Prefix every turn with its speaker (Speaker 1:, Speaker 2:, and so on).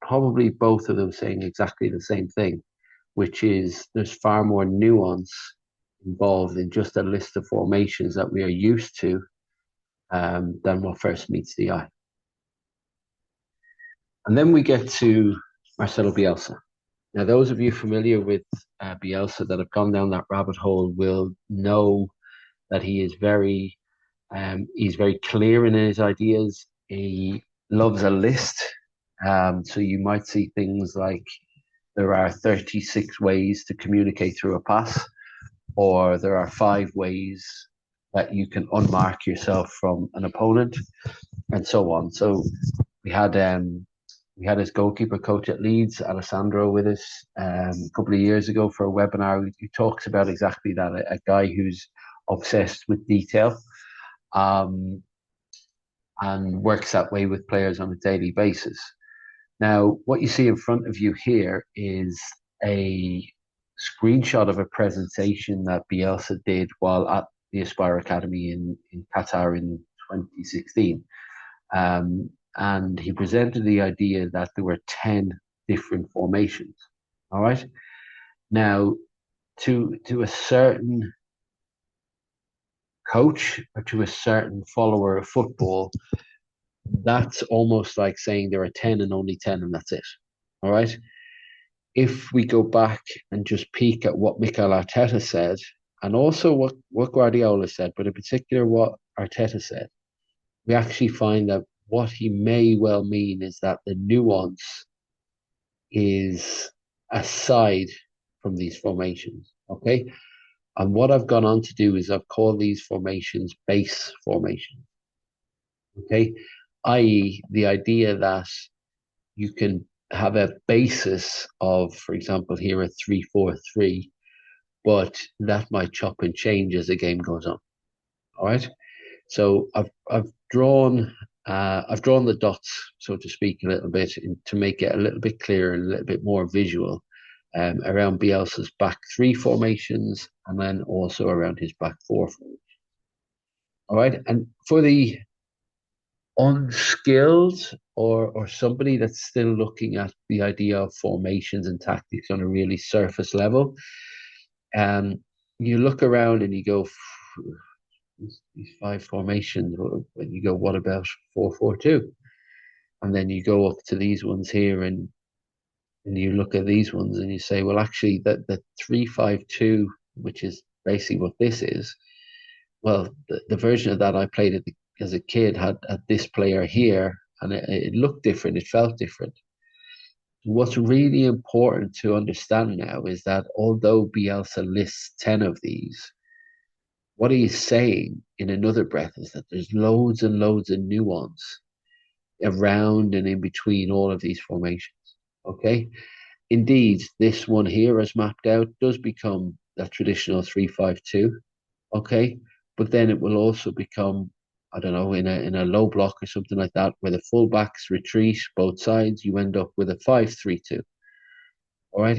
Speaker 1: probably both of them saying exactly the same thing, which is there's far more nuance involved in just a list of formations that we are used to than what first meets the eye. And then we get to Marcelo Bielsa. Now, those of you familiar with Bielsa that have gone down that rabbit hole will know that he's very clear in his ideas. He loves a list. So you might see things like there are 36 ways to communicate through a pass, or there are 5 ways that you can unmark yourself from an opponent, and so on. So we had we had his goalkeeper coach at Leeds, Alessandro, with us a couple of years ago for a webinar. He talks about exactly that, a guy who's obsessed with detail um, and works that way with players on a daily basis. Now, what you see in front of you here is a screenshot of a presentation that Bielsa did while at the Aspire Academy in Qatar in 2016. And he presented the idea that there were 10 different formations. All right. Now, to a certain coach or to a certain follower of football, that's almost like saying there are 10 and only 10, and that's it. All right. If we go back and just peek at what Mikel Arteta said, and also what Guardiola said, but in particular what Arteta said, we actually find that what he may well mean is that the nuance is aside from these formations. Okay. And what I've gone on to do is I've called these formations base formations. Okay. I.e., the idea that you can have a basis of, for example, here a 3-4-3, but that might chop and change as the game goes on. All right. So I've drawn the dots, so to speak, a little bit to make it a little bit clearer and a little bit more visual around Bielsa's back 3 formations and then also around his back 4 formations. All right. And for the unskilled or somebody that's still looking at the idea of formations and tactics on a really surface level, you look around and you go, these 5 formations, when you go, what about 4-4-2? And then you go up to these ones here and you look at these ones and you say, well, actually, the 3-5-2, which is basically what this is, well, the version of that I played as a kid had this player here, and it looked different, it felt different. What's really important to understand now is that although Bielsa lists 10 of these, what he's saying in another breath is that there's loads and loads of nuance around and in between all of these formations. Okay. Indeed, this one here, as mapped out, does become that traditional 3-5-2. Okay. But then it will also become, I don't know, in a low block or something like that, where the fullbacks retreat both sides, you end up with a 5-3-2. All right.